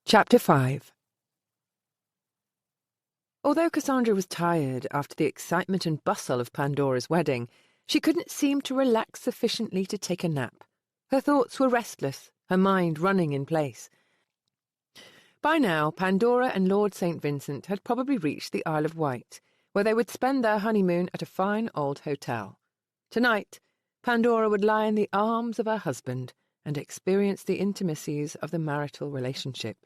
Chapter 5. Although Cassandra was tired after the excitement and bustle of Pandora's wedding, she couldn't seem to relax sufficiently to take a nap. Her thoughts were restless, her mind running in place. By now, Pandora and Lord St. Vincent had probably reached the Isle of Wight, where they would spend their honeymoon at a fine old hotel. Tonight, Pandora would lie in the arms of her husband and experience the intimacies of the marital relationship.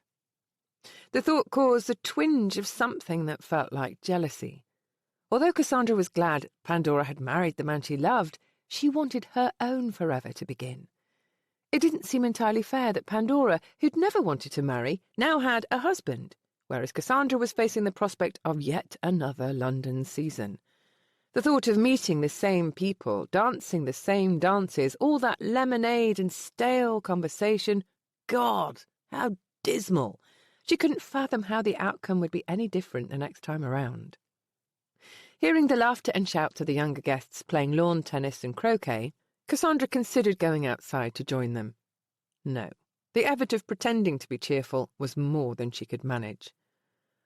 The thought caused a twinge of something that felt like jealousy. Although Cassandra was glad Pandora had married the man she loved, she wanted her own forever to begin. It didn't seem entirely fair that Pandora, who'd never wanted to marry, now had a husband, whereas Cassandra was facing the prospect of yet another London season. The thought of meeting the same people, dancing the same dances, all that lemonade and stale conversation, God, how dismal! She couldn't fathom how the outcome would be any different the next time around. Hearing the laughter and shouts of the younger guests playing lawn tennis and croquet, Cassandra considered going outside to join them. No, the effort of pretending to be cheerful was more than she could manage.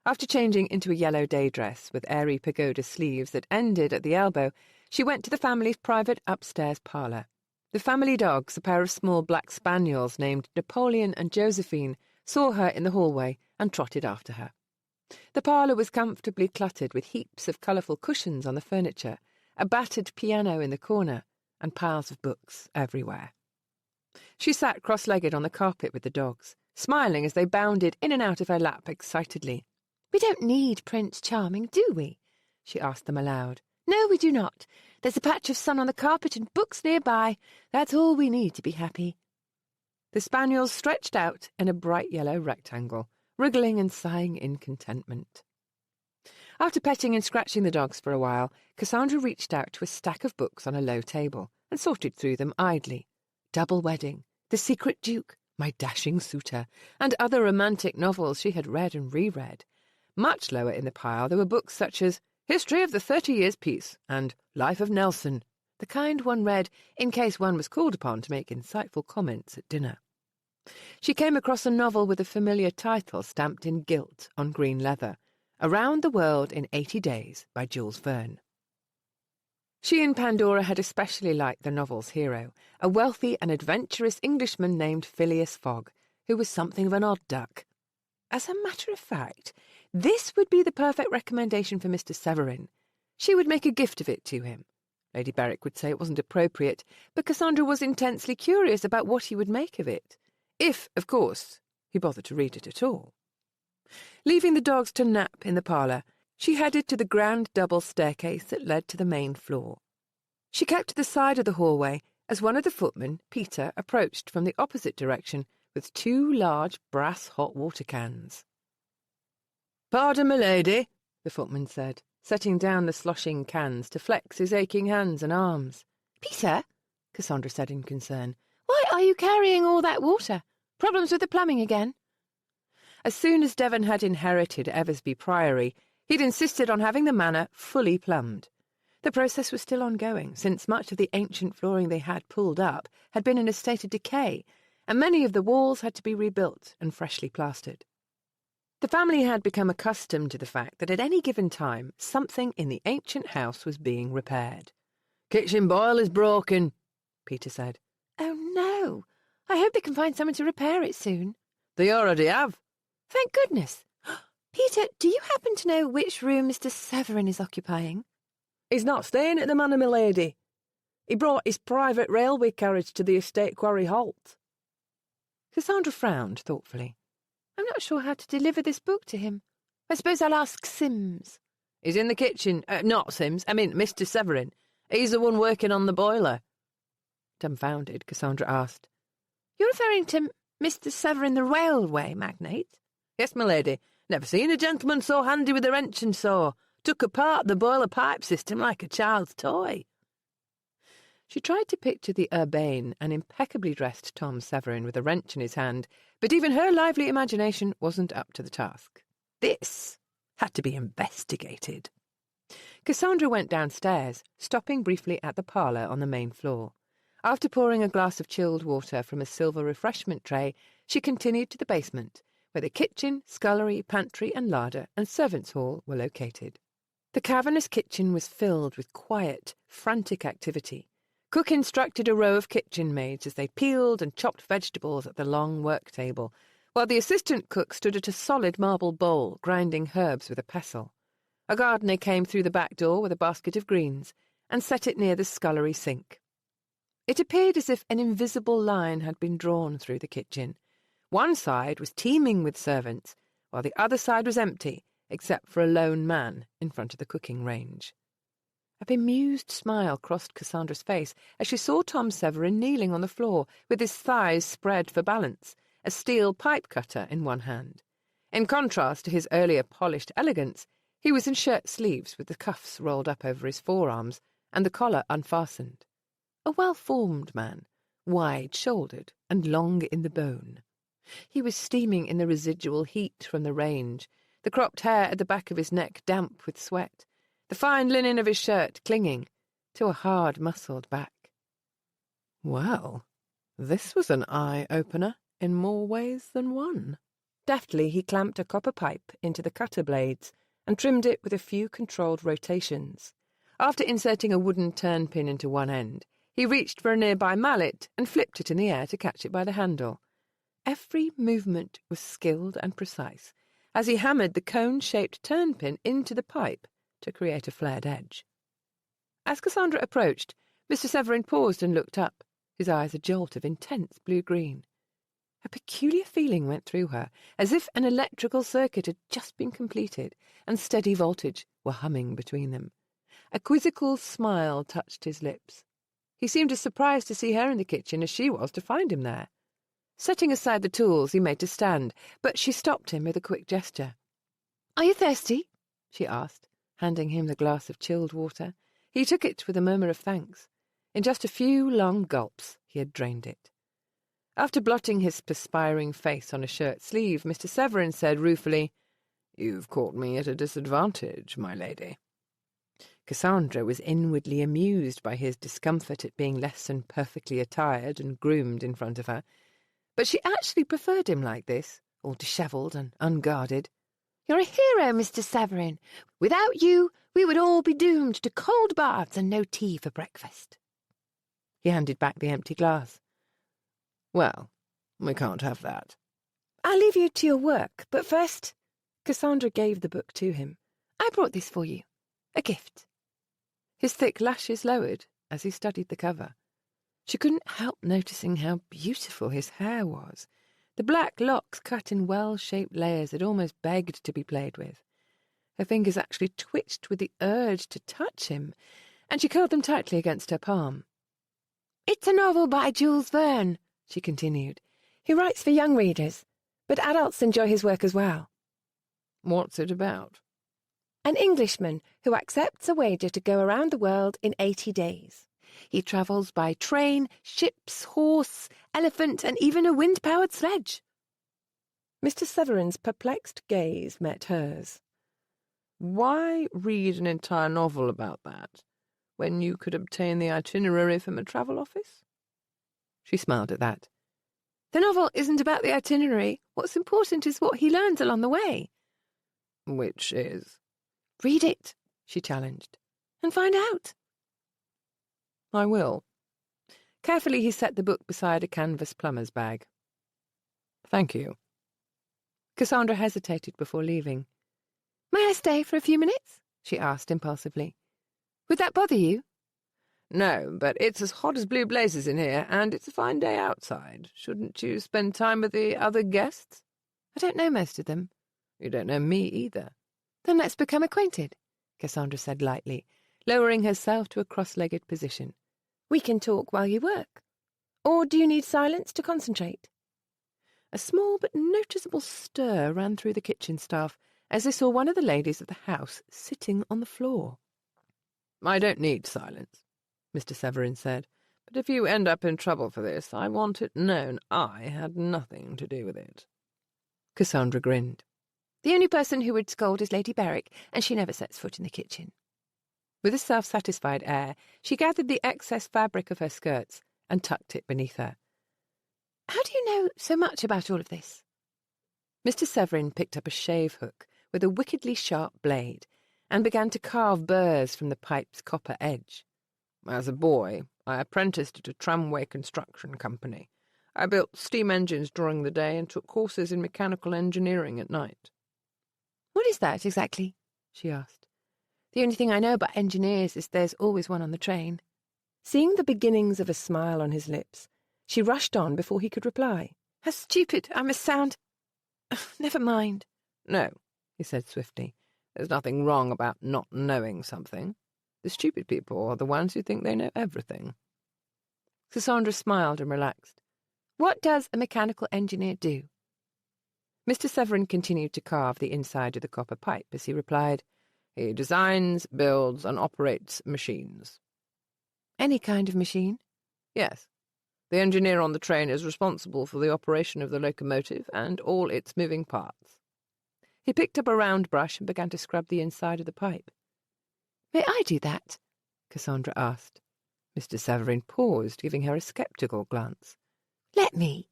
After changing into a yellow day dress with airy pagoda sleeves that ended at the elbow, she went to the family's private upstairs parlour. The family dogs, a pair of small black spaniels named Napoleon and Josephine, saw her in the hallway and trotted after her. The parlour was comfortably cluttered with heaps of colourful cushions on the furniture, a battered piano in the corner, and piles of books everywhere. She sat cross-legged on the carpet with the dogs, smiling as they bounded in and out of her lap excitedly. "We don't need Prince Charming, do we?" she asked them aloud. "No, we do not. There's a patch of sun on the carpet and books nearby. That's all we need to be happy." The spaniels stretched out in a bright yellow rectangle, wriggling and sighing in contentment. After petting and scratching the dogs for a while, Cassandra reached out to a stack of books on a low table and sorted through them idly. Double Wedding, The Secret Duke, My Dashing Suitor, and other romantic novels she had read and reread. Much lower in the pile there were books such as History of the 30 Years' Peace and Life of Nelson, the kind one read in case one was called upon to make insightful comments at dinner. She came across a novel with a familiar title stamped in gilt on green leather, Around the World in 80 Days by Jules Verne. She and Pandora had especially liked the novel's hero, a wealthy and adventurous Englishman named Phileas Fogg, who was something of an odd duck. As a matter of fact, this would be the perfect recommendation for Mr. Severin. She would make a gift of it to him. Lady Berwick would say it wasn't appropriate, but Cassandra was intensely curious about what he would make of it. If, of course, he bothered to read it at all. Leaving the dogs to nap in the parlour, she headed to the grand double staircase that led to the main floor. She kept to the side of the hallway as one of the footmen, Peter, approached from the opposite direction with 2 large brass hot water cans. "Pardon, milady," the footman said, setting down the sloshing cans to flex his aching hands and arms. "Peter," Cassandra said in concern, "why are you carrying all that water? Problems with the plumbing again?" As soon as Devon had inherited Eversby Priory, he'd insisted on having the manor fully plumbed. The process was still ongoing, since much of the ancient flooring they had pulled up had been in a state of decay, and many of the walls had to be rebuilt and freshly plastered. The family had become accustomed to the fact that at any given time something in the ancient house was being repaired. "Kitchen boiler's broken," Peter said. "Oh, no. I hope they can find someone to repair it soon." "They already have." "Thank goodness. Peter, do you happen to know which room Mr. Severin is occupying?" "He's not staying at the manor, milady. He brought his private railway carriage to the estate quarry halt." Cassandra frowned thoughtfully. "I'm not sure how to deliver this book to him. I suppose I'll ask Sims." "He's in the kitchen. Not Sims. I mean, Mr. Severin. He's the one working on the boiler." Dumbfounded, Cassandra asked, "You're referring to Mr. Severin, the railway magnate?" "Yes, milady. Never seen a gentleman so handy with a wrench and saw. Took apart the boiler pipe system like a child's toy." She tried to picture the urbane and impeccably dressed Tom Severin with a wrench in his hand, but even her lively imagination wasn't up to the task. This had to be investigated. Cassandra went downstairs, stopping briefly at the parlour on the main floor. After pouring a glass of chilled water from a silver refreshment tray, she continued to the basement, where the kitchen, scullery, pantry and larder and servants' hall were located. The cavernous kitchen was filled with quiet, frantic activity. Cook instructed a row of kitchen maids as they peeled and chopped vegetables at the long work table, while the assistant cook stood at a solid marble bowl, grinding herbs with a pestle. A gardener came through the back door with a basket of greens and set it near the scullery sink. It appeared as if an invisible line had been drawn through the kitchen. One side was teeming with servants, while the other side was empty, except for a lone man in front of the cooking range. A bemused smile crossed Cassandra's face as she saw Tom Severin kneeling on the floor with his thighs spread for balance, a steel pipe cutter in one hand. In contrast to his earlier polished elegance, he was in shirt sleeves with the cuffs rolled up over his forearms and the collar unfastened. A well-formed man, wide-shouldered and long in the bone. He was steaming in the residual heat from the range, the cropped hair at the back of his neck damp with sweat, the fine linen of his shirt clinging to a hard-muscled back. Well, this was an eye-opener in more ways than one. Deftly he clamped a copper pipe into the cutter blades and trimmed it with a few controlled rotations. After inserting a wooden turn-pin into one end, he reached for a nearby mallet and flipped it in the air to catch it by the handle. Every movement was skilled and precise, as he hammered the cone-shaped turn-pin into the pipe to create a flared edge. As Cassandra approached, Mr. Severin paused and looked up, his eyes a jolt of intense blue-green. A peculiar feeling went through her, as if an electrical circuit had just been completed and steady voltage were humming between them. A quizzical smile touched his lips. He seemed as surprised to see her in the kitchen as she was to find him there. Setting aside the tools, he made to stand, but she stopped him with a quick gesture. "Are you thirsty?" she asked, handing him the glass of chilled water. He took it with a murmur of thanks. In just a few long gulps, he had drained it. After blotting his perspiring face on a shirt sleeve, Mr. Severin said ruefully, "You've caught me at a disadvantage, my lady." Cassandra was inwardly amused by his discomfort at being less than perfectly attired and groomed in front of her, but she actually preferred him like this, all dishevelled and unguarded. "You're a hero, Mr. Severin. Without you, we would all be doomed to cold baths and no tea for breakfast." He handed back the empty glass. "Well, we can't have that." "I'll leave you to your work, but first—" Cassandra gave the book to him. "I brought this for you. A gift." His thick lashes lowered as he studied the cover. She couldn't help noticing how beautiful his hair was. The black locks cut in well-shaped layers that almost begged to be played with. Her fingers actually twitched with the urge to touch him, and she curled them tightly against her palm. "It's a novel by Jules Verne," she continued. "He writes for young readers, but adults enjoy his work as well." "What's it about?" "An Englishman who accepts a wager to go around the world in 80 days. He travels by train, ships, horse, elephant, and even a wind-powered sledge." Mr. Severin's perplexed gaze met hers. "Why read an entire novel about that, when you could obtain the itinerary from a travel office?" She smiled at that. "The novel isn't about the itinerary. What's important is what he learns along the way." "Which is?" "Read it," she challenged, "and find out." "I will." Carefully he set the book beside a canvas plumber's bag. "Thank you." Cassandra hesitated before leaving. "May I stay for a few minutes?" she asked impulsively. "Would that bother you?" "No, but it's as hot as blue blazes in here, and it's a fine day outside. Shouldn't you spend time with the other guests?" "I don't know most of them." "You don't know me either." "Then let's become acquainted," Cassandra said lightly, lowering herself to a cross-legged position. "We can talk while you work. Or do you need silence to concentrate?" A small but noticeable stir ran through the kitchen staff as they saw one of the ladies of the house sitting on the floor. "I don't need silence," Mr. Severin said, "but if you end up in trouble for this, I want it known I had nothing to do with it." Cassandra grinned. "The only person who would scold is Lady Berwick, and she never sets foot in the kitchen." With a self-satisfied air, she gathered the excess fabric of her skirts and tucked it beneath her. "How do you know so much about all of this?" Mr. Severin picked up a shave hook with a wickedly sharp blade and began to carve burrs from the pipe's copper edge. As a boy, I apprenticed at a tramway construction company. I built steam engines during the day and took courses in mechanical engineering at night. What is that, exactly? She asked. The only thing I know about engineers is there's always one on the train. Seeing the beginnings of a smile on his lips, she rushed on before he could reply. How stupid I must sound. Never mind. No, he said swiftly. There's nothing wrong about not knowing something. The stupid people are the ones who think they know everything. Cassandra smiled and relaxed. What does a mechanical engineer do? Mr. Severin continued to carve the inside of the copper pipe as he replied, He designs, builds, and operates machines. Any kind of machine? Yes. The engineer on the train is responsible for the operation of the locomotive and all its moving parts. He picked up a round brush and began to scrub the inside of the pipe. May I do that? Cassandra asked. Mr. Severin paused, giving her a sceptical glance. Let me,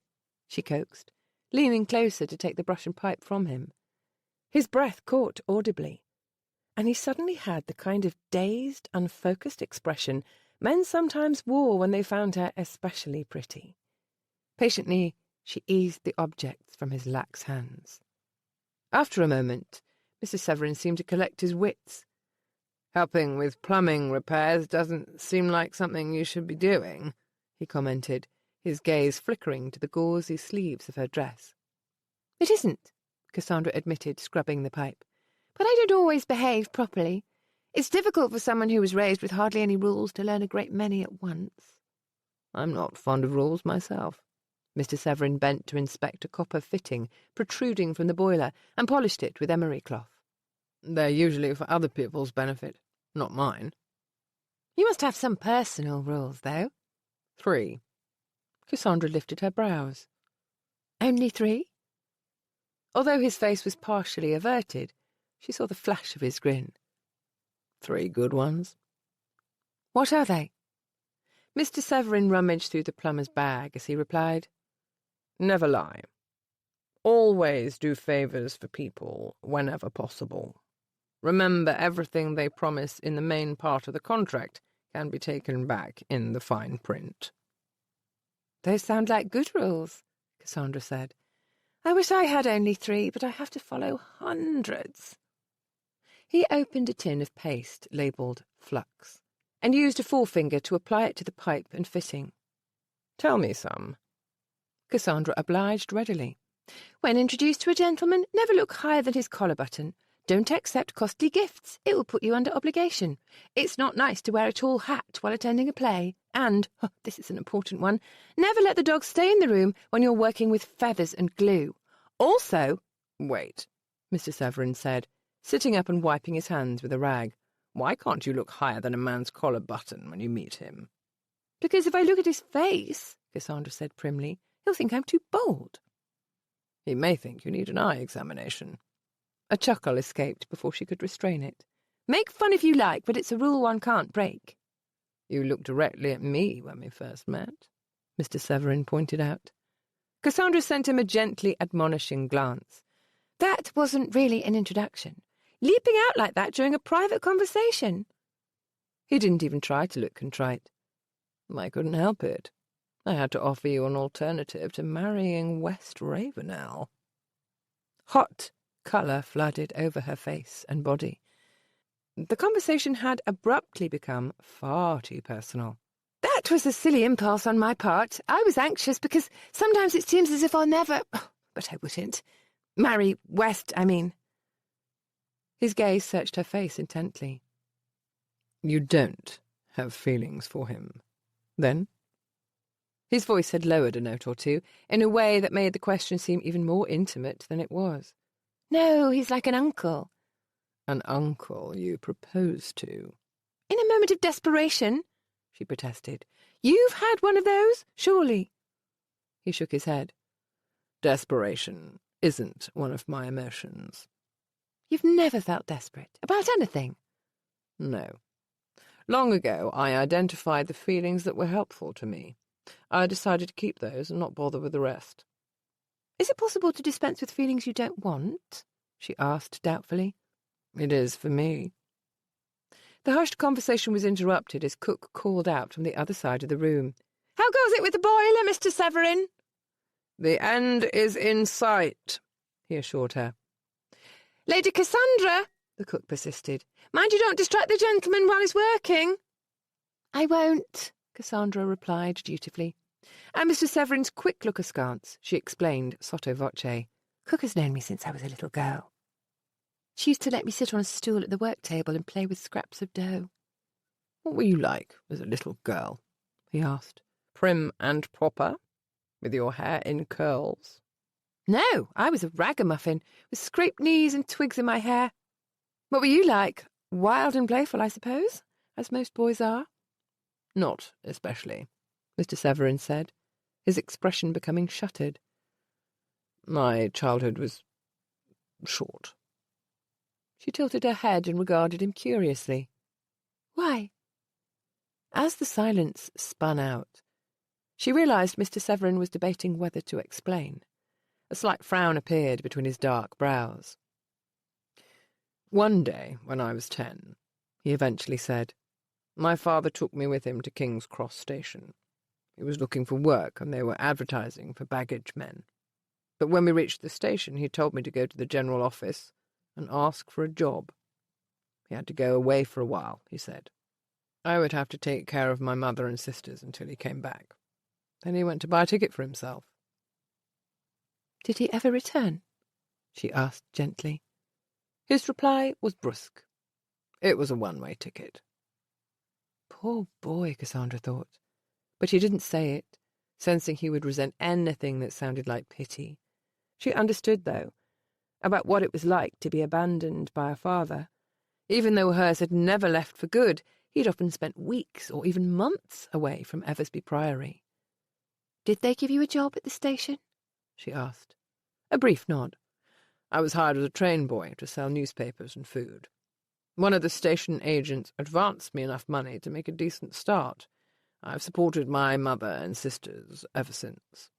she coaxed, leaning closer to take the brush and pipe from him. His breath caught audibly, and he suddenly had the kind of dazed, unfocused expression men sometimes wore when they found her especially pretty. Patiently, she eased the objects from his lax hands. After a moment, Mr. Severin seemed to collect his wits. Helping with plumbing repairs doesn't seem like something you should be doing, he commented, his gaze flickering to the gauzy sleeves of her dress. It isn't, Cassandra admitted, scrubbing the pipe. But I don't always behave properly. It's difficult for someone who was raised with hardly any rules to learn a great many at once. I'm not fond of rules myself. Mr. Severin bent to inspect a copper fitting protruding from the boiler and polished it with emery cloth. They're usually for other people's benefit, not mine. You must have some personal rules, though. 3. Cassandra lifted her brows. Only 3? Although his face was partially averted, she saw the flash of his grin. 3 good ones. What are they? Mr. Severin rummaged through the plumber's bag as he replied, Never lie. Always do favours for people whenever possible. Remember, everything they promise in the main part of the contract can be taken back in the fine print. Those sound like good rules, Cassandra said. I wish I had only 3, but I have to follow hundreds. He opened a tin of paste labelled flux and used a forefinger to apply it to the pipe and fitting. Tell me some. Cassandra obliged readily. When introduced to a gentleman, never look higher than his collar button. Don't accept costly gifts. It will put you under obligation. It's not nice to wear a tall hat while attending a play. And, this is an important one, never let the dog stay in the room when you're working with feathers and glue. Also— Wait, Mr. Severin said, sitting up and wiping his hands with a rag. Why can't you look higher than a man's collar button when you meet him? Because if I look at his face, Cassandra said primly, he'll think I'm too bold. He may think you need an eye examination. A chuckle escaped before she could restrain it. Make fun if you like, but it's a rule one can't break. You looked directly at me when we first met, Mr. Severin pointed out. Cassandra sent him a gently admonishing glance. That wasn't really an introduction. Leaping out like that during a private conversation. He didn't even try to look contrite. I couldn't help it. I had to offer you an alternative to marrying West Ravenel. Hot colour flooded over her face and body. The conversation had abruptly become far too personal. That was a silly impulse on my part. I was anxious because sometimes it seems as if I'll never— but I wouldn't. Marry West, I mean. His gaze searched her face intently. You don't have feelings for him, then? His voice had lowered a note or two, in a way that made the question seem even more intimate than it was. No, he's like an uncle. An uncle you proposed to? In a moment of desperation, she protested. You've had one of those, surely? He shook his head. Desperation isn't one of my emotions. You've never felt desperate about anything? No. Long ago I identified the feelings that were helpful to me. I decided to keep those and not bother with the rest. Is it possible to dispense with feelings you don't want? She asked doubtfully. It is for me. The hushed conversation was interrupted as cook called out from the other side of the room. How goes it with the boiler, Mr. Severin? The end is in sight, he assured her. Lady Cassandra, the cook persisted. Mind you don't distract the gentleman while he's working. I won't, Cassandra replied dutifully. And Mr. Severin's quick look askance, she explained sotto voce. Cook has known me since I was a little girl. She used to let me sit on a stool at the work table and play with scraps of dough. What were you like as a little girl? He asked. Prim and proper, with your hair in curls? No, I was a ragamuffin, with scraped knees and twigs in my hair. What were you like? Wild and playful, I suppose, as most boys are. Not especially, Mr. Severin said, his expression becoming shuttered. My childhood was short. She tilted her head and regarded him curiously. Why? As the silence spun out, she realised Mr. Severin was debating whether to explain. A slight frown appeared between his dark brows. One day, when I was 10, he eventually said, my father took me with him to King's Cross Station. He was looking for work, and they were advertising for baggage men. But when we reached the station, he told me to go to the general office and ask for a job. He had to go away for a while, he said. I would have to take care of my mother and sisters until he came back. Then he went to buy a ticket for himself. Did he ever return? She asked gently. His reply was brusque. It was a one-way ticket. Poor boy, Cassandra thought. But she didn't say it, sensing he would resent anything that sounded like pity. She understood, though, about what it was like to be abandoned by a father. Even though hers had never left for good, he'd often spent weeks or even months away from Eversby Priory. Did they give you a job at the station? She asked. A brief nod. I was hired as a train boy to sell newspapers and food. One of the station agents advanced me enough money to make a decent start. I've supported my mother and sisters ever since.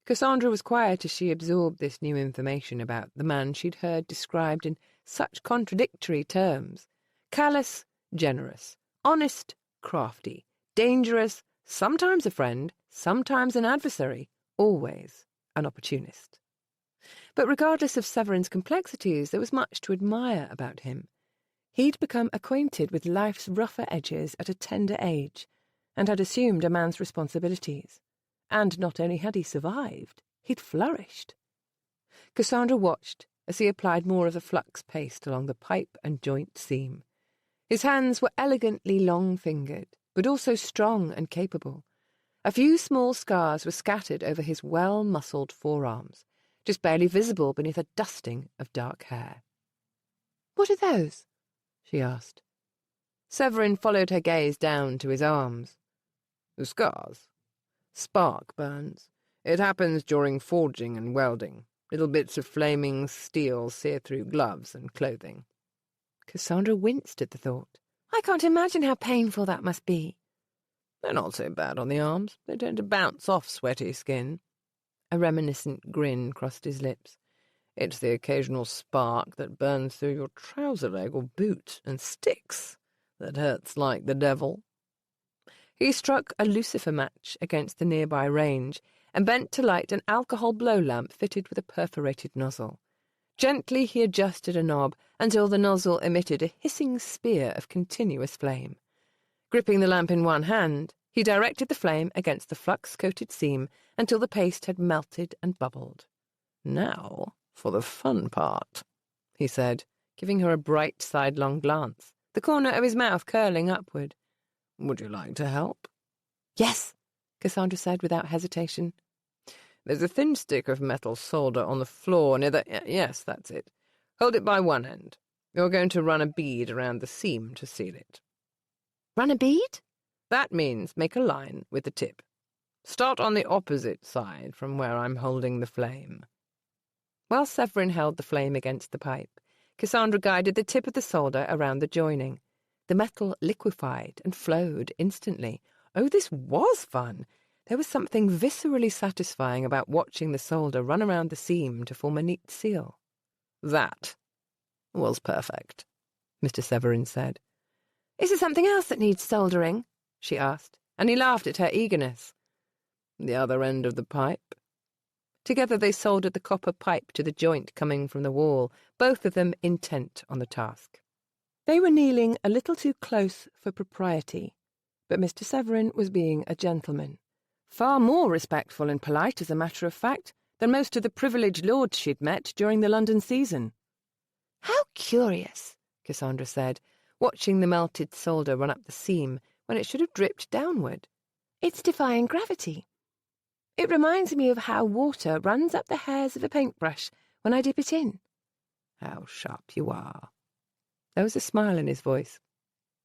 Cassandra was quiet as she absorbed this new information about the man she'd heard described in such contradictory terms. Callous, generous, honest, crafty, dangerous, sometimes a friend, sometimes an adversary, always an opportunist. But regardless of Severin's complexities, there was much to admire about him. He'd become acquainted with life's rougher edges at a tender age, and had assumed a man's responsibilities. And not only had he survived, he'd flourished. Cassandra watched as he applied more of the flux paste along the pipe and joint seam. His hands were elegantly long-fingered, but also strong and capable. A few small scars were scattered over his well-muscled forearms, just barely visible beneath a dusting of dark hair. "What are those?" she asked. Severin followed her gaze down to his arms. The scars. Spark burns. It happens during forging and welding. Little bits of flaming steel sear through gloves and clothing. Cassandra winced at the thought. I can't imagine how painful that must be. They're not so bad on the arms. They tend to bounce off sweaty skin. A reminiscent grin crossed his lips. It's the occasional spark that burns through your trouser leg or boot and sticks that hurts like the devil. He struck a lucifer match against the nearby range and bent to light an alcohol blow lamp fitted with a perforated nozzle. Gently he adjusted a knob until the nozzle emitted a hissing spear of continuous flame. Gripping the lamp in one hand, he directed the flame against the flux-coated seam until the paste had melted and bubbled. Now for the fun part, he said, giving her a bright sidelong glance, the corner of his mouth curling upward. Would you like to help? Yes, Cassandra said without hesitation. There's a thin stick of metal solder on the floor near the... Yes, that's it. Hold it by one end. You're going to run a bead around the seam to seal it. Run a bead? That means make a line with the tip. Start on the opposite side from where I'm holding the flame. While Severin held the flame against the pipe, Cassandra guided the tip of the solder around the joining. The metal liquefied and flowed instantly. Oh, this was fun! There was something viscerally satisfying about watching the solder run around the seam to form a neat seal. "That was perfect," Mr. Severin said. "Is there something else that needs soldering?" she asked, and he laughed at her eagerness. "The other end of the pipe." Together they soldered the copper pipe to the joint coming from the wall, both of them intent on the task. They were kneeling a little too close for propriety, but Mr. Severin was being a gentleman, far more respectful and polite, as a matter of fact, than most of the privileged lords she'd met during the London season. "How curious," Cassandra said, watching the melted solder run up the seam when it should have dripped downward. "It's defying gravity. It reminds me of how water runs up the hairs of a paintbrush when I dip it in." "How sharp you are." There was a smile in his voice.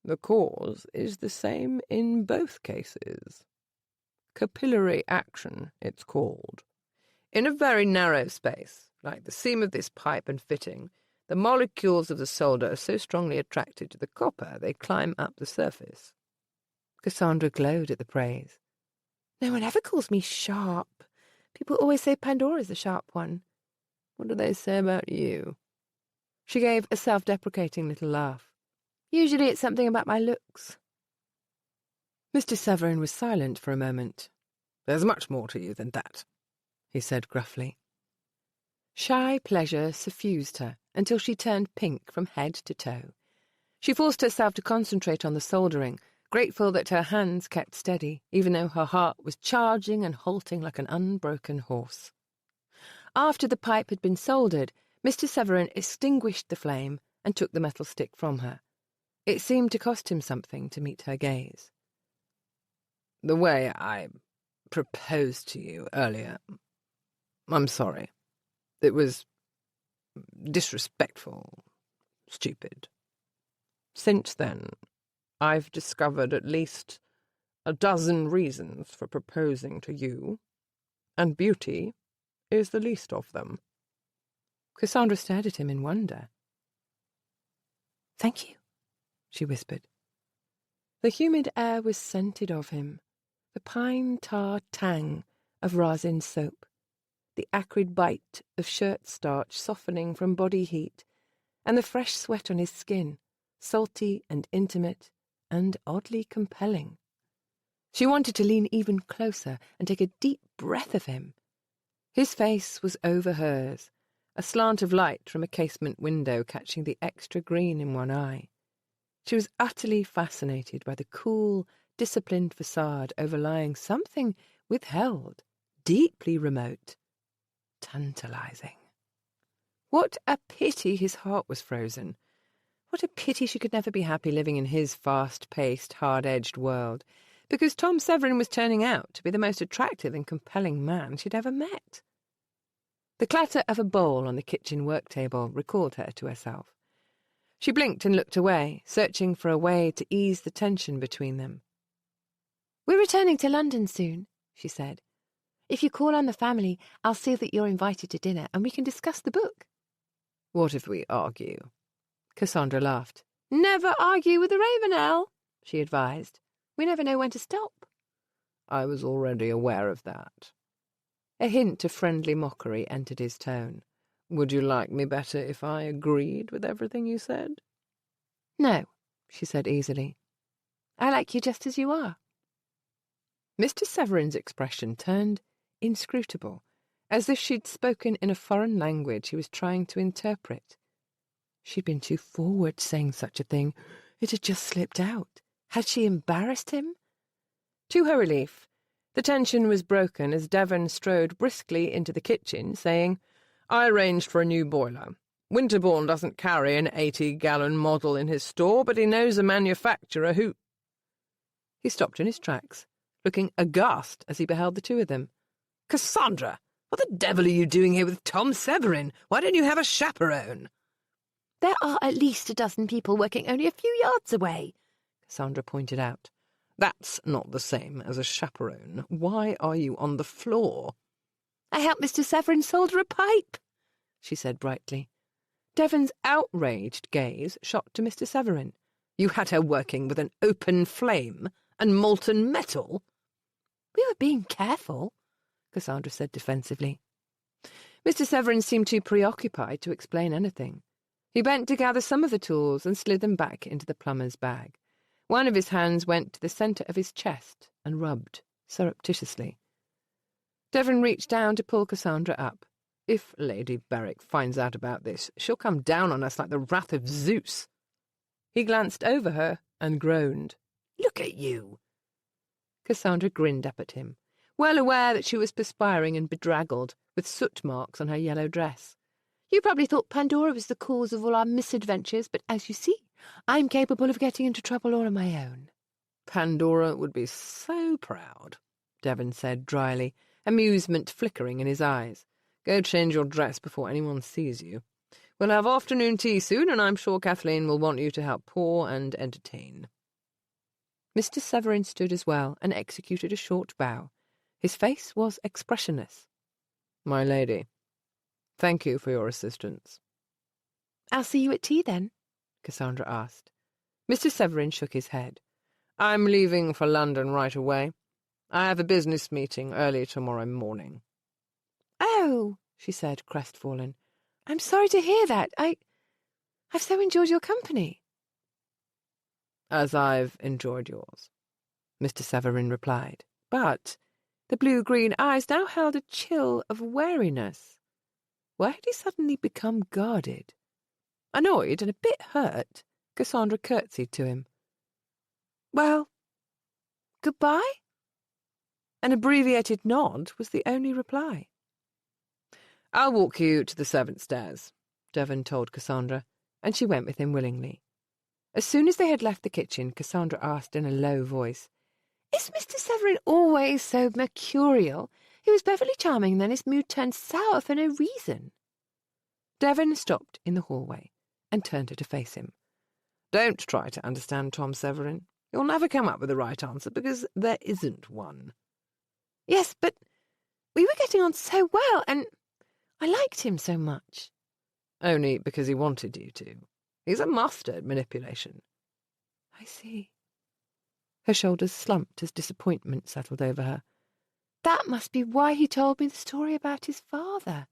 "The cause is the same in both cases. Capillary action, it's called. In a very narrow space, like the seam of this pipe and fitting, the molecules of the solder are so strongly attracted to the copper they climb up the surface." Cassandra glowed at the praise. "No one ever calls me sharp. People always say Pandora's the sharp one." "What do they say about you?" She gave a self-deprecating little laugh. "Usually it's something about my looks." Mr. Severin was silent for a moment. "There's much more to you than that," he said gruffly. Shy pleasure suffused her until she turned pink from head to toe. She forced herself to concentrate on the soldering, grateful that her hands kept steady, even though her heart was charging and halting like an unbroken horse. After the pipe had been soldered, Mr. Severin extinguished the flame and took the metal stick from her. It seemed to cost him something to meet her gaze. "The way I proposed to you earlier, I'm sorry. It was disrespectful, stupid. Since then, I've discovered at least a dozen reasons for proposing to you, and beauty is the least of them." Cassandra stared at him in wonder. "Thank you," she whispered. The humid air was scented of him, the pine-tar tang of rosin soap, the acrid bite of shirt starch softening from body heat, and the fresh sweat on his skin, salty and intimate and oddly compelling. She wanted to lean even closer and take a deep breath of him. His face was over hers, a slant of light from a casement window catching the extra green in one eye. She was utterly fascinated by the cool, disciplined facade overlying something withheld, deeply remote, tantalizing. What a pity his heart was frozen. What a pity she could never be happy living in his fast-paced, hard-edged world, because Tom Severin was turning out to be the most attractive and compelling man she'd ever met. The clatter of a bowl on the kitchen work-table recalled her to herself. She blinked and looked away, searching for a way to ease the tension between them. "We're returning to London soon," she said. "If you call on the family, I'll see that you're invited to dinner and we can discuss the book." "What if we argue?" Cassandra laughed. "Never argue with the Ravenel," she advised. "We never know when to stop." I was already aware of that. A hint of friendly mockery entered his tone. "Would you like me better if I agreed with everything you said?" "No," she said easily. "I like you just as you are." Mr. Severin's expression turned inscrutable, as if she'd spoken in a foreign language he was trying to interpret. She'd been too forward saying such a thing. It had just slipped out. Had she embarrassed him? To her relief, the tension was broken as Devon strode briskly into the kitchen, saying, "I arranged for a new boiler. Winterbourne doesn't carry an 80-gallon model in his store, but he knows a manufacturer who—" He stopped in his tracks, looking aghast as he beheld the two of them. "Cassandra, what the devil are you doing here with Tom Severin? Why don't you have a chaperone?" "There are at least a dozen people working only a few yards away," Cassandra pointed out. "That's not the same as a chaperone. Why are you on the floor?" "I helped Mr. Severin solder a pipe," she said brightly. Devon's outraged gaze shot to Mr. Severin. "You had her working with an open flame and molten metal?" We were being careful, Cassandra said defensively. Mr. Severin seemed too preoccupied to explain anything. He bent to gather some of the tools and slid them back into the plumber's bag. One of his hands went to the centre of his chest and rubbed surreptitiously. Devon reached down to pull Cassandra up. If Lady Berwick finds out about this, she'll come down on us like the wrath of Zeus. He glanced over her and groaned. "Look at you!" Cassandra grinned up at him, well aware that she was perspiring and bedraggled, with soot marks on her yellow dress. "You probably thought Pandora was the cause of all our misadventures, but as you see, I'm capable of getting into trouble all on my own." "Pandora would be so proud," Devon said dryly, amusement flickering in his eyes. "Go change your dress before anyone sees you. We'll have afternoon tea soon, and I'm sure Kathleen will want you to help pour and entertain." Mr. Severin stood as well and executed a short bow. His face was expressionless. "My lady, thank you for your assistance." "I'll see you at tea, then?" Cassandra asked. Mr. Severin shook his head. "I'm leaving for London right away. I have a business meeting early tomorrow morning." "Oh," she said, crestfallen. "I'm sorry to hear that. I've so enjoyed your company." "As I've enjoyed yours," Mr. Severin replied. But the blue-green eyes now held a chill of wariness. Why had he suddenly become guarded? Annoyed and a bit hurt, Cassandra curtsied to him. "Well, goodbye?" An abbreviated nod was the only reply. "I'll walk you to the servants' stairs," Devon told Cassandra, and she went with him willingly. As soon as they had left the kitchen, Cassandra asked in a low voice, "Is Mr. Severin always so mercurial? He was perfectly charming, then his mood turned sour for no reason." Devon stopped in the hallway and turned her to face him. "Don't try to understand Tom Severin. You'll never come up with the right answer because there isn't one." "Yes, but we were getting on so well, and I liked him so much." "Only because he wanted you to. He's a master at manipulation." "I see." Her shoulders slumped as disappointment settled over her. "That must be why he told me the story about his father."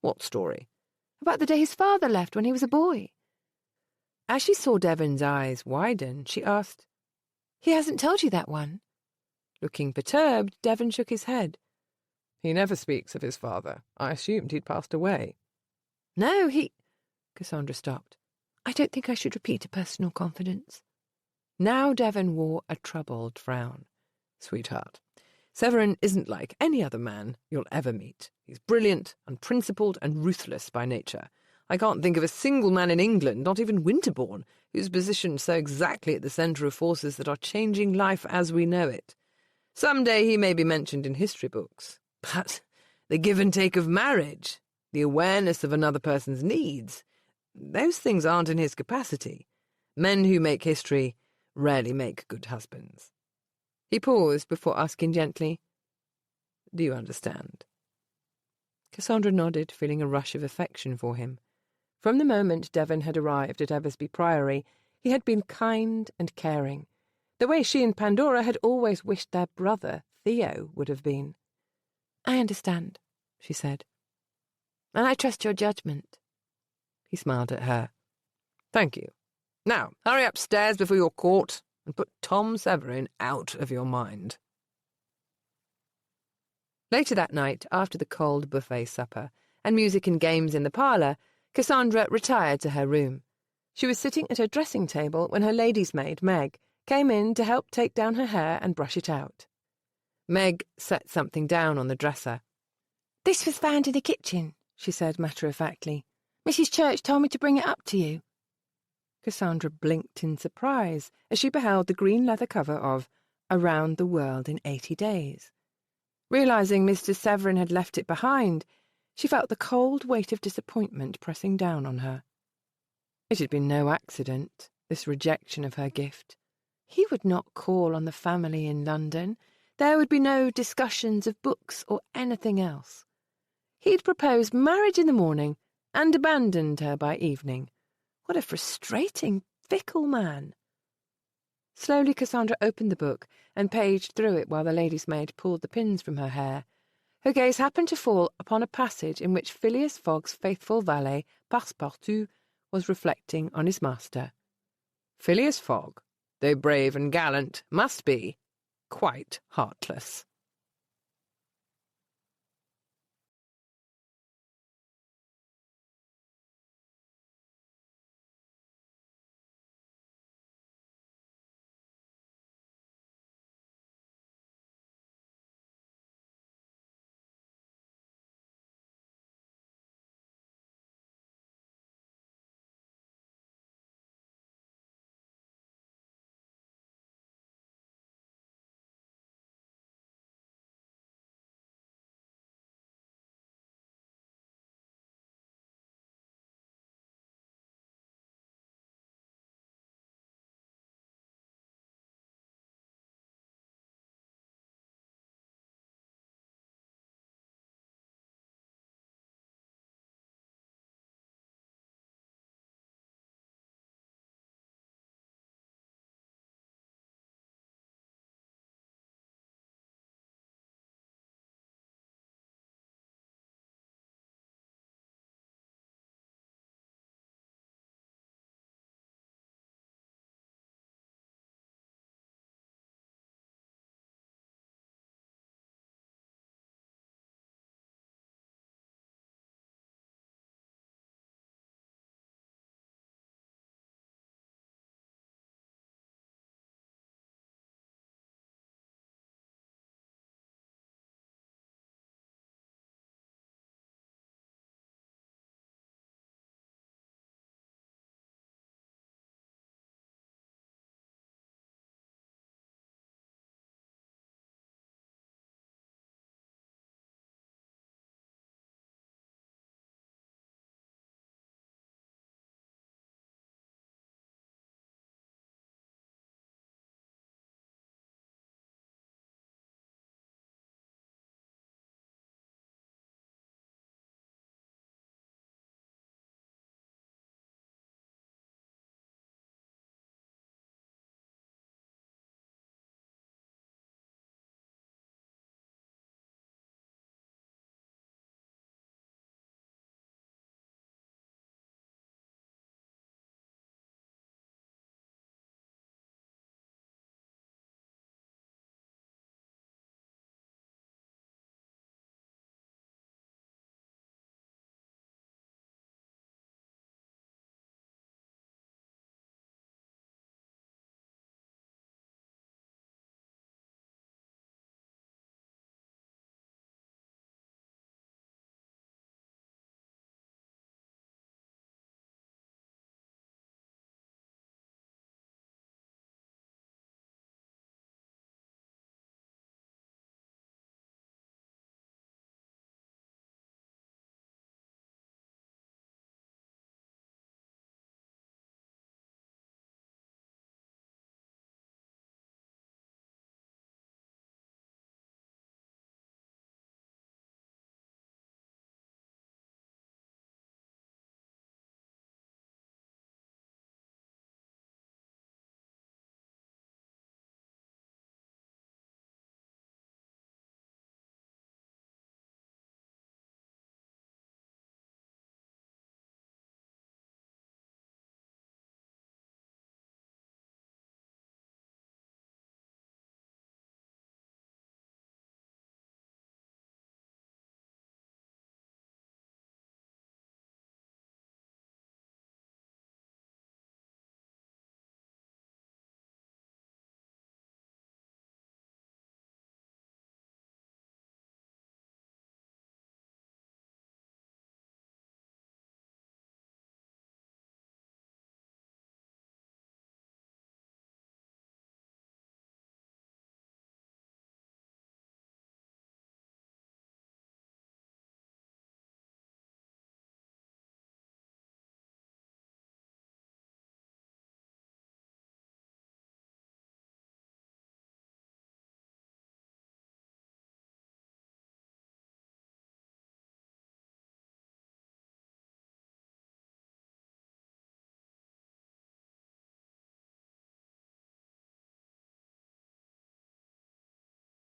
"What story?" "About the day his father left when he was a boy." As she saw Devon's eyes widen, she asked, "He hasn't told you that one?" Looking perturbed, Devon shook his head. "He never speaks of his father. I assumed he'd passed away." "No, Cassandra stopped. "I don't think I should repeat a personal confidence." Now Devon wore a troubled frown. "Sweetheart, Severin isn't like any other man you'll ever meet. He's brilliant, unprincipled, and ruthless by nature. I can't think of a single man in England, not even Winterbourne, who's positioned so exactly at the centre of forces that are changing life as we know it. Some day he may be mentioned in history books, but the give and take of marriage, the awareness of another person's needs, those things aren't in his capacity. Men who make history rarely make good husbands." He paused before asking gently, "Do you understand?" Cassandra nodded, feeling a rush of affection for him. From the moment Devon had arrived at Eversby Priory, he had been kind and caring, the way she and Pandora had always wished their brother, Theo, would have been. "I understand," she said. "And I trust your judgment." He smiled at her. "Thank you. Now, hurry upstairs before you're caught, and put Tom Severin out of your mind." Later that night, after the cold buffet supper and music and games in the parlour, Cassandra retired to her room. She was sitting at her dressing table when her lady's maid, Meg, came in to help take down her hair and brush it out. Meg set something down on the dresser. "This was found in the kitchen," she said matter-of-factly. "Mrs. Church told me to bring it up to you." Cassandra blinked in surprise as she beheld the green leather cover of Around the World in 80 Days. Realising Mr. Severin had left it behind, she felt the cold weight of disappointment pressing down on her. It had been no accident, this rejection of her gift. He would not call on the family in London. There would be no discussions of books or anything else. He'd proposed marriage in the morning and abandoned her by evening. What a frustrating, fickle man. Slowly Cassandra opened the book and paged through it while the lady's maid pulled the pins from her hair. Her gaze happened to fall upon a passage in which Phileas Fogg's faithful valet, Passepartout, was reflecting on his master. Phileas Fogg, though brave and gallant, must be quite heartless.